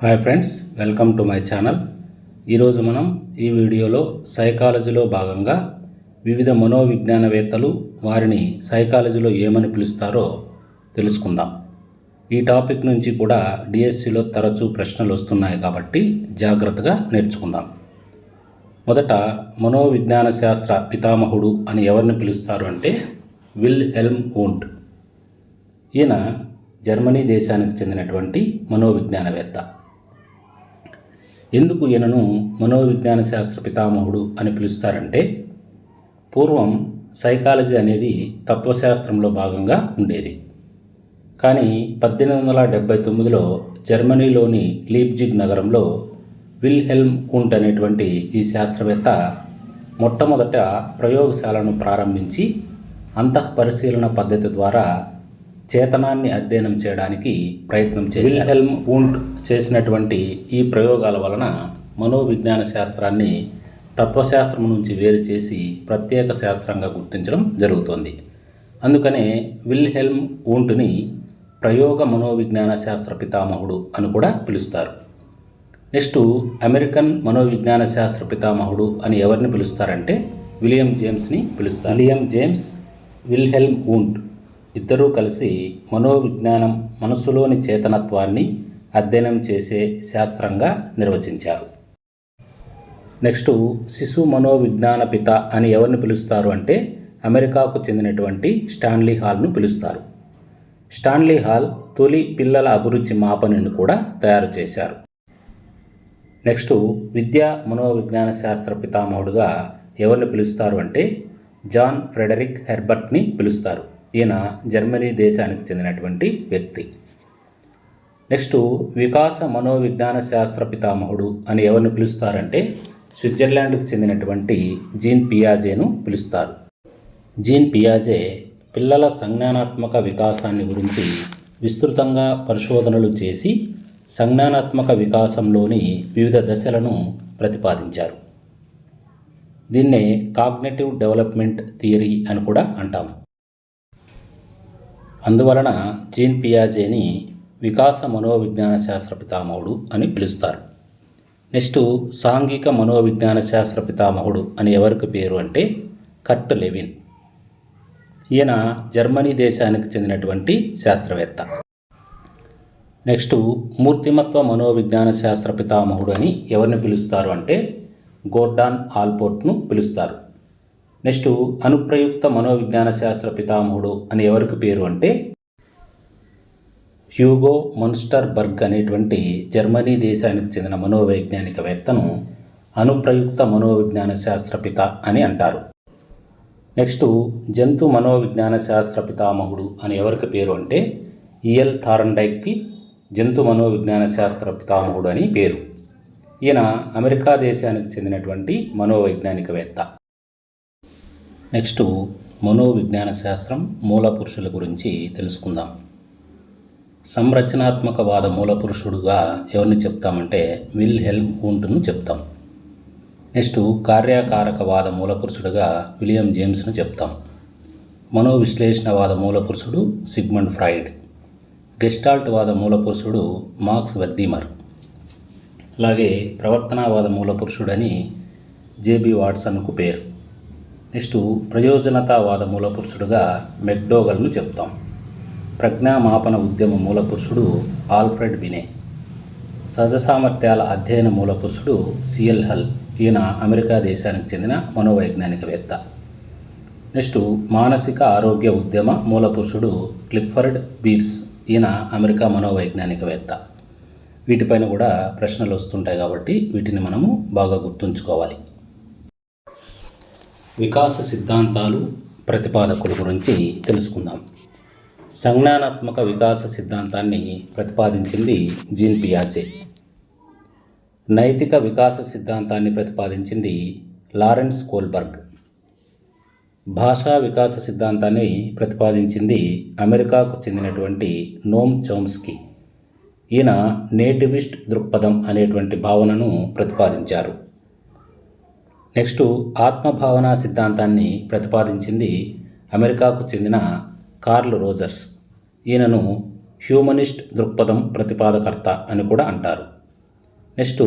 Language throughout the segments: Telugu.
Hi friends, welcome to my channel. ఈరోజు మనం ఈ వీడియోలో సైకాలజీలో భాగంగా వివిధ మనోవిజ్ఞానవేత్తలు వారిని సైకాలజీలో ఏమని పిలుస్తారో తెలుసుకుందాం. ఈ టాపిక్ నుంచి కూడా డిఎస్సిలో తరచూ ప్రశ్నలు వస్తున్నాయి కాబట్టి జాగ్రత్తగా నేర్చుకుందాం. మొదట మనోవిజ్ఞాన శాస్త్ర పితామహుడు అని ఎవరిని పిలుస్తారు అంటే విల్హెల్మ్ వూంట్. ఈయన జర్మనీ దేశానికి చెందినటువంటి మనోవిజ్ఞానవేత్త. ఎందుకు ఈయనను మనోవిజ్ఞాన శాస్త్ర పితామహుడు అని పిలుస్తారంటే, పూర్వం సైకాలజీ అనేది తత్వశాస్త్రంలో భాగంగా ఉండేది. కానీ 1879లో జర్మనీలోని లీప్జిగ్ నగరంలో విల్హెల్మ్ వూంట్ అనేటువంటి ఈ శాస్త్రవేత్త మొట్టమొదట ప్రయోగశాలను ప్రారంభించి అంతఃపరిశీలన పద్ధతి ద్వారా చేతనాన్ని అధ్యయనం చేయడానికి ప్రయత్నం చేశారు. విల్హెల్మ్ వూంట్ చేసినటువంటి ఈ ప్రయోగాల వలన మనోవిజ్ఞాన శాస్త్రాన్ని తత్వశాస్త్రం నుంచి వేరు చేసి ప్రత్యేక శాస్త్రంగా గుర్తించడం జరుగుతోంది. అందుకనే విల్హెల్మ్ వూంట్ని ప్రయోగ మనోవిజ్ఞాన శాస్త్ర పితామహుడు అని కూడా పిలుస్తారు. నెక్స్ట్ అమెరికన్ మనోవిజ్ఞాన శాస్త్ర పితామహుడు అని ఎవరిని పిలుస్తారంటే విలియం జేమ్స్ని పిలుస్తారు. విలియం జేమ్స్, విల్హెల్మ్ వూంట్ ఇద్దరూ కలిసి మనోవిజ్ఞానం మనస్సులోని చేతనత్వాన్ని అధ్యయనం చేసే శాస్త్రంగా నిర్వచించారు. నెక్స్ట్ శిశు మనోవిజ్ఞాన పిత అని ఎవరిని పిలుస్తారు అంటే అమెరికాకు చెందినటువంటి స్టాన్లీ హాల్ను పిలుస్తారు. స్టాన్లీ హాల్ తొలి పిల్లల అభిరుచి మాపనిని కూడా తయారు చేశారు. నెక్స్ట్ విద్యా మనోవిజ్ఞాన శాస్త్ర పితామహుడుగా ఎవరిని పిలుస్తారు అంటే జాన్ ఫ్రెడరిక్ హెర్బర్ట్ని పిలుస్తారు. ఈయన జర్మనీ దేశానికి చెందినటువంటి వ్యక్తి. నెక్స్ట్ వికాస మనోవిజ్ఞాన శాస్త్ర పితామహుడు అని ఎవరిని పిలుస్తారంటే స్విట్జర్లాండ్కు చెందినటువంటి జీన్ పియాజేను పిలుస్తారు. జీన్ పియాజే పిల్లల సంజ్ఞానాత్మక వికాసాన్ని గురించి విస్తృతంగా పరిశోధనలు చేసి సంజ్ఞానాత్మక వికాసంలోని వివిధ దశలను ప్రతిపాదించారు. దీన్నే కాగ్నిటివ్ డెవలప్మెంట్ థియరీ అని కూడా అంటాము. అందువలన జీన్ పియాజేని వికాస మనోవిజ్ఞాన శాస్త్ర పితామహుడు అని పిలుస్తారు. నెక్స్ట్ సాంఘిక మనోవిజ్ఞాన శాస్త్ర పితామహుడు అని ఎవరికి పేరు అంటే కర్ట్ లెవిన్. ఈయన జర్మనీ దేశానికి చెందినటువంటి శాస్త్రవేత్త. నెక్స్ట్ మూర్తిమత్వ మనోవిజ్ఞాన శాస్త్ర పితామహుడు అని ఎవరిని పిలుస్తారు అంటే గోర్డాన్ ఆల్పోర్ట్ను పిలుస్తారు. నెక్స్ట్ అనుప్రయుక్త మనోవిజ్ఞాన శాస్త్ర పితామహుడు అని ఎవరికి పేరు అంటే హ్యూగో మన్స్టర్ బర్గ్ అనేటువంటి జర్మనీ దేశానికి చెందిన మనోవైజ్ఞానికవేత్తను అనుప్రయుక్త మనోవిజ్ఞాన శాస్త్ర పిత అని అంటారు. నెక్స్ట్ జంతు మనోవిజ్ఞాన శాస్త్ర పితామహుడు అని ఎవరికి పేరు అంటే ఈఎల్ థార్న్డైక్కి జంతు మనోవిజ్ఞాన శాస్త్ర పితామహుడు అని పేరు. ఈయన అమెరికా దేశానికి చెందినటువంటి మనోవైజ్ఞానికవేత్త. నెక్స్ట్ మనోవిజ్ఞాన శాస్త్రం మూల పురుషుల గురించి తెలుసుకుందాం. సంరచనాత్మకవాద మూల పురుషుడుగా ఎవరిని చెప్తామంటే విల్హెల్మ్ వూంట్ను చెప్తాం. నెక్స్ట్ కార్యకారకవాద మూల పురుషుడుగా విలియం జేమ్స్ను చెప్తాం. మనోవిశ్లేషణవాద మూల పురుషుడు సిగ్మండ్ ఫ్రాయిడ్. గెస్టాల్ట్ వాద మూల పురుషుడు మార్క్స్ వెర్దీమర్. అలాగే ప్రవర్తనవాద మూల పురుషుడని జేబీ వాట్సన్కు పేరు. నెక్స్ట్ ప్రయోజనతావాద మూలపురుషుడుగా మెక్డోగల్ను చెప్తాం. ప్రజ్ఞామాపన ఉద్యమ మూలపురుషుడు ఆల్ఫ్రెడ్ బినే. సహజ సామర్థ్యాల అధ్యయన మూలపురుషుడు సిఎల్ హల్. ఈయన అమెరికా దేశానికి చెందిన మనోవైజ్ఞానికవేత్త. నెక్స్ట్ మానసిక ఆరోగ్య ఉద్యమ మూలపురుషుడు క్లిఫర్డ్ బీర్స్. ఈయన అమెరికా మనోవైజ్ఞానికవేత్త. వీటిపైన కూడా ప్రశ్నలు వస్తుంటాయి కాబట్టి వీటిని మనము బాగా గుర్తుంచుకోవాలి. వికాస సిద్ధాంతాలు ప్రతిపాదకుల గురించి తెలుసుకుందాం. సంజ్ఞానాత్మక వికాస సిద్ధాంతాన్ని ప్రతిపాదించింది జీన్ పియాజే. నైతిక వికాస సిద్ధాంతాన్ని ప్రతిపాదించింది లారెన్స్ కోల్బర్గ్. భాషా వికాస సిద్ధాంతాన్ని ప్రతిపాదించింది అమెరికాకు చెందినటువంటి నోమ్ చోమ్స్కీ. ఈయన నేటివిస్ట్ దృక్పథం అనేటువంటి భావనను ప్రతిపాదించారు. నెక్స్ట్ ఆత్మభావన సిద్ధాంతాన్ని ప్రతిపాదించింది అమెరికాకు చెందిన కార్ల్ రోజర్స్. ఈయనను హ్యూమనిస్ట్ దృక్పథం ప్రతిపాదకర్త అని కూడా అంటారు. నెక్స్ట్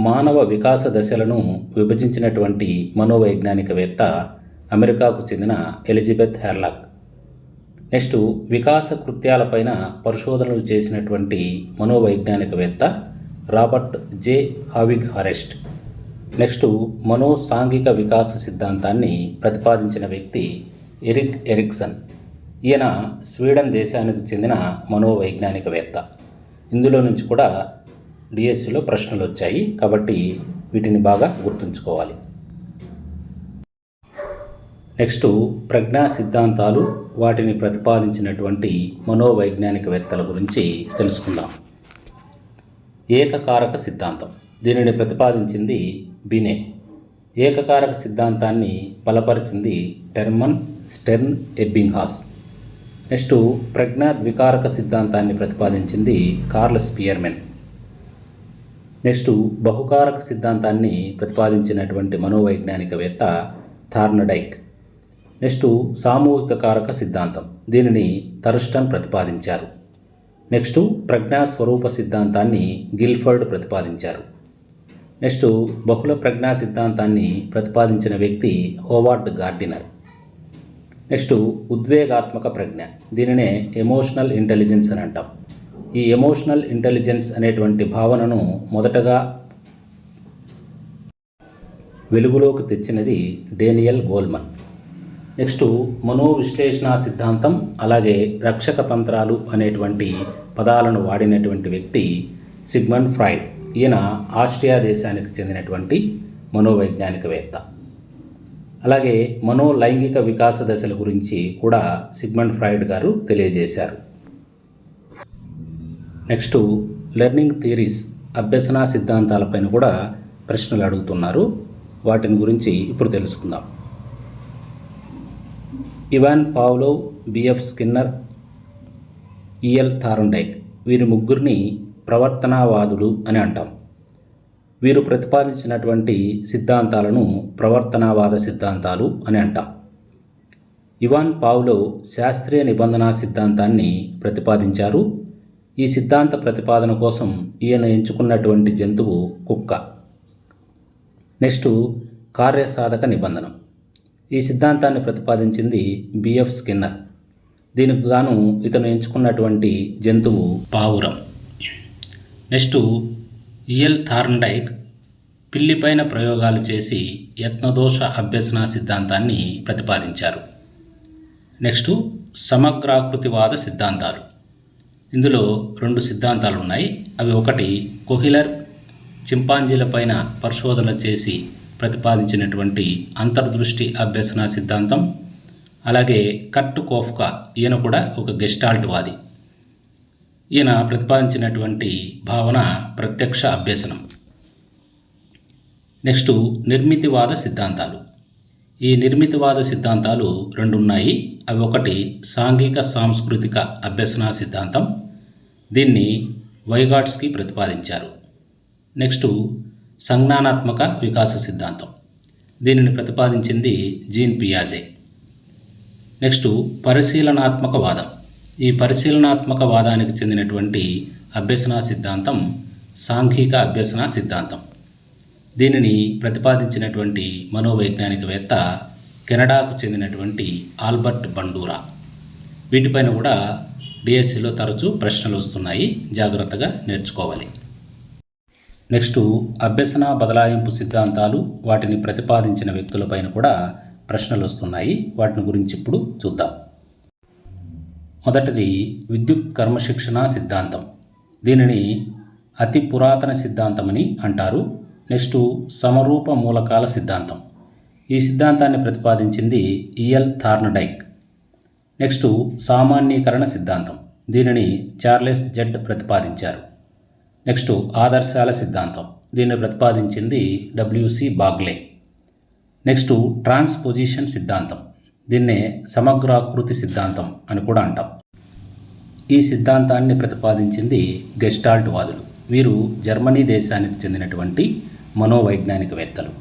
మానవ వికాస దశలను విభజించినటువంటి మనోవైజ్ఞానికవేత్త అమెరికాకు చెందిన ఎలిజబెత్ హెర్లాక్. నెక్స్ట్ వికాస కృత్యాలపైన పరిశోధనలు చేసినటువంటి మనోవైజ్ఞానికవేత్త రాబర్ట్ జే హావిగ్ హారెస్ట్. నెక్స్ట్ సాంఘిక వికాస సిద్ధాంతాన్ని ప్రతిపాదించిన వ్యక్తి ఎరిక్ ఎరిక్సన్. ఈయన స్వీడన్ దేశానికి చెందిన మనోవైజ్ఞానికవేత్త. ఇందులో నుంచి కూడా డిఎస్సిలో ప్రశ్నలు వచ్చాయి కాబట్టి వీటిని బాగా గుర్తుంచుకోవాలి. నెక్స్ట్ ప్రజ్ఞా సిద్ధాంతాలు, వాటిని ప్రతిపాదించినటువంటి మనోవైజ్ఞానికవేత్తల గురించి తెలుసుకుందాం. ఏకకారక సిద్ధాంతం, దీనిని ప్రతిపాదించింది బినే. ఏకకారక సిద్ధాంతాన్ని బలపరిచింది టెర్మన్ స్టెర్న్ ఎబ్బింగ్హాస్. నెక్స్ట్ ప్రజ్ఞా ద్వికారక సిద్ధాంతాన్ని ప్రతిపాదించింది కార్ల్ స్పియర్మెన్. నెక్స్ట్ బహుకారక సిద్ధాంతాన్ని ప్రతిపాదించినటువంటి మనోవైజ్ఞానికవేత్త థార్నడైక్. నెక్స్ట్ సామూహిక కారక సిద్ధాంతం, దీనిని థర్స్టన్ ప్రతిపాదించారు. నెక్స్ట్ ప్రజ్ఞా స్వరూప సిద్ధాంతాన్ని గిల్ఫర్డ్ ప్రతిపాదించారు. నెక్స్ట్ బహుళ ప్రజ్ఞా సిద్ధాంతాన్ని ప్రతిపాదించిన వ్యక్తి హోవార్డ్ గార్డినర్. నెక్స్ట్ ఉద్వేగాత్మక ప్రజ్ఞ, దీనినే ఎమోషనల్ ఇంటెలిజెన్స్ అని అంటాం. ఈ ఎమోషనల్ ఇంటెలిజెన్స్ అనేటువంటి భావనను మొదటగా వెలుగులోకి తెచ్చినది డేనియల్ గోల్మన్. నెక్స్ట్ మనోవిశ్లేషణ సిద్ధాంతం, అలాగే రక్షక తంత్రాలు అనేటువంటి పదాలను వాడినటువంటి వ్యక్తి సిగ్మండ్ ఫ్రాయిడ్. ఈయన ఆస్ట్రియా దేశానికి చెందినటువంటి మనోవైజ్ఞానికవేత్త. అలాగే లైంగిక వికాస దశల గురించి కూడా సిగ్మండ్ ఫ్రాయిడ్ గారు తెలియజేశారు. నెక్స్ట్ లెర్నింగ్ థియరీస్, అభ్యసన సిద్ధాంతాలపైన కూడా ప్రశ్నలు అడుగుతున్నారు. వాటిని గురించి ఇప్పుడు తెలుసుకుందాం. Ivan Pavlov, BF Skinner, EL Thorndike, వీరి ముగ్గురిని ప్రవర్తనావాదులు అని అంటాం. వీరు ప్రతిపాదించినటువంటి సిద్ధాంతాలను ప్రవర్తనావాద సిద్ధాంతాలు అని అంటాం. ఇవాన్ పావ్లోవ్ శాస్త్రీయ నిబంధన సిద్ధాంతాన్ని ప్రతిపాదించారు. ఈ సిద్ధాంత ప్రతిపాదన కోసం ఈయన ఎంచుకున్నటువంటి జంతువు కుక్క. నెక్స్ట్ కార్యసాధక నిబంధనం, ఈ సిద్ధాంతాన్ని ప్రతిపాదించింది బిఎఫ్ స్కిన్నర్. దీనికి గాను ఇతను ఎంచుకున్నటువంటి జంతువు పావురం. నెక్స్ట్ ఈఎల్ థార్న్డైక్ పిల్లిపైన ప్రయోగాలు చేసి యత్నదోష అభ్యసన సిద్ధాంతాన్ని ప్రతిపాదించారు. నెక్స్ట్ సమగ్రాకృతివాద సిద్ధాంతాలు, ఇందులో 2 సిద్ధాంతాలు ఉన్నాయి. అవి ఒకటి కొహిలర్ చింపాంజీలపైన పరిశోధన చేసి ప్రతిపాదించినటువంటి అంతర్దృష్టి అభ్యసన సిద్ధాంతం. అలాగే కర్ట్ కోఫ్కా, ఈయన కూడా ఒక గెస్టాల్ట్ వాది. ఈయన ప్రతిపాదించినటువంటి భావన ప్రత్యక్ష అభ్యసనం. నెక్స్ట్ నిర్మితివాద సిద్ధాంతాలు. ఈ నిర్మితివాద సిద్ధాంతాలు 2 ఉన్నాయి. అవి ఒకటి సాంఘిక సాంస్కృతిక అభ్యసన సిద్ధాంతం, దీన్ని వైగాట్స్కి ప్రతిపాదించారు. నెక్స్ట్ సంజ్ఞానాత్మక వికాస సిద్ధాంతం, దీనిని ప్రతిపాదించింది జీన్ పియాజే. నెక్స్ట్ పరిశీలనాత్మక వాదం. ఈ పరిశీలనాత్మక వాదానికి చెందినటువంటి అభ్యసన సిద్ధాంతం సాంఘిక అభ్యసన సిద్ధాంతం. దీనిని ప్రతిపాదించినటువంటి మనోవైజ్ఞానికవేత్త కెనడాకు చెందినటువంటి ఆల్బర్ట్ బండూరా. వీటిపైన కూడా డిఎస్సిలో తరచూ ప్రశ్నలు వస్తున్నాయి, జాగ్రత్తగా నేర్చుకోవాలి. నెక్స్ట్ అభ్యసన బదలాయింపు సిద్ధాంతాలు, వాటిని ప్రతిపాదించిన వ్యక్తులపైన కూడా ప్రశ్నలు వస్తున్నాయి. వాటిని గురించి ఇప్పుడు చూద్దాం. మొదటిది విద్యుత్ క్రమశిక్షణ సిద్ధాంతం, దీనిని అతి పురాతన సిద్ధాంతమని అంటారు. నెక్స్ట్ సమరూప మూలకాల సిద్ధాంతం, ఈ సిద్ధాంతాన్ని ప్రతిపాదించింది ఈఎల్ థార్న్డైక్. నెక్స్ట్ సామాన్యీకరణ సిద్ధాంతం, దీనిని చార్లెస్ జెడ్ ప్రతిపాదించారు. నెక్స్ట్ ఆదర్శాల సిద్ధాంతం, దీన్ని ప్రతిపాదించింది డబ్ల్యూసి బాగ్లే. నెక్స్ట్ ట్రాన్స్పోజిషన్ సిద్ధాంతం, దీన్నే సమగ్రాకృతి సిద్ధాంతం అని కూడా అంటాం. ఈ సిద్ధాంతాన్ని ప్రతిపాదించింది గెస్టాల్ట్ వాదులు. వీరు జర్మనీ దేశానికి చెందినటువంటి మనోవైజ్ఞానికవేత్తలు.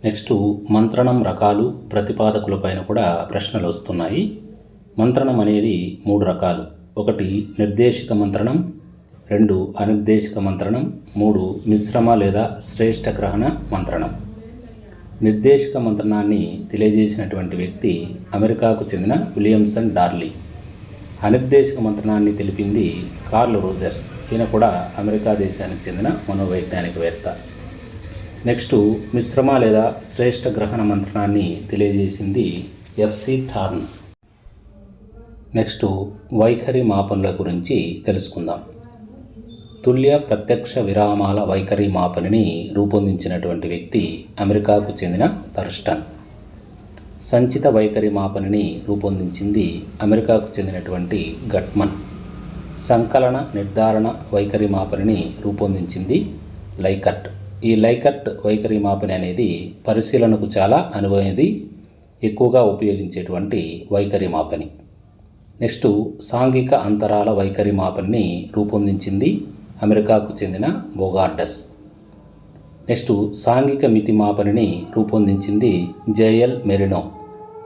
నెక్స్ట్ మంత్రణం రకాలు, ప్రతిపాదకులపైన కూడా ప్రశ్నలు వస్తున్నాయి. మంత్రణం అనేది 3 రకాలు. ఒకటి నిర్దేశిక మంత్రణం, 2 అనిర్దేశక మంత్రణం, 3 మిశ్రమ లేదా శ్రేష్ఠ గ్రహణ మంత్రణం. నిర్దేశక మంత్రణాన్ని తెలియజేసినటువంటి వ్యక్తి అమెరికాకు చెందిన విలియమ్సన్ డార్లీ. అనిర్దేశక మంత్రణాన్ని తెలిపింది కార్ల్ రోజర్స్. ఈయన కూడా అమెరికా దేశానికి చెందిన మనోవైజ్ఞానికవేత్త. నెక్స్ట్ మిశ్రమ లేదా శ్రేష్ఠ గ్రహణ మంత్రణాన్ని తెలియజేసింది ఎఫ్సి థార్న్. నెక్స్ట్ వైఖరి మాపనుల గురించి తెలుసుకుందాం. తుల్య ప్రత్యక్ష విరామాల వైఖరి మాపనిని రూపొందించినటువంటి వ్యక్తి అమెరికాకు చెందిన థర్స్టన్. సంచిత వైఖరి మాపనిని రూపొందించింది అమెరికాకు చెందినటువంటి గట్మన్. సంకలన నిర్ధారణ వైఖరి మాపనిని రూపొందించింది లైకర్ట్. ఈ లైకర్ట్ వైఖరి మాపని అనేది పరిశీలనకు చాలా అనువైనది, ఎక్కువగా ఉపయోగించేటువంటి వైఖరి మాపని. నెక్స్ట్ సాంఘిక అంతరాల వైఖరి మాపనిని రూపొందించింది అమెరికాకు చెందిన బోగార్డస్. నెక్స్ట్ సాంఘిక మితి మాపనిని రూపొందించింది జేఎల్ మెరినో.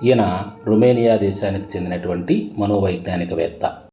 ఈయన రొమేనియా దేశానికి చెందినటువంటి మనోవైజ్ఞానికవేత్త.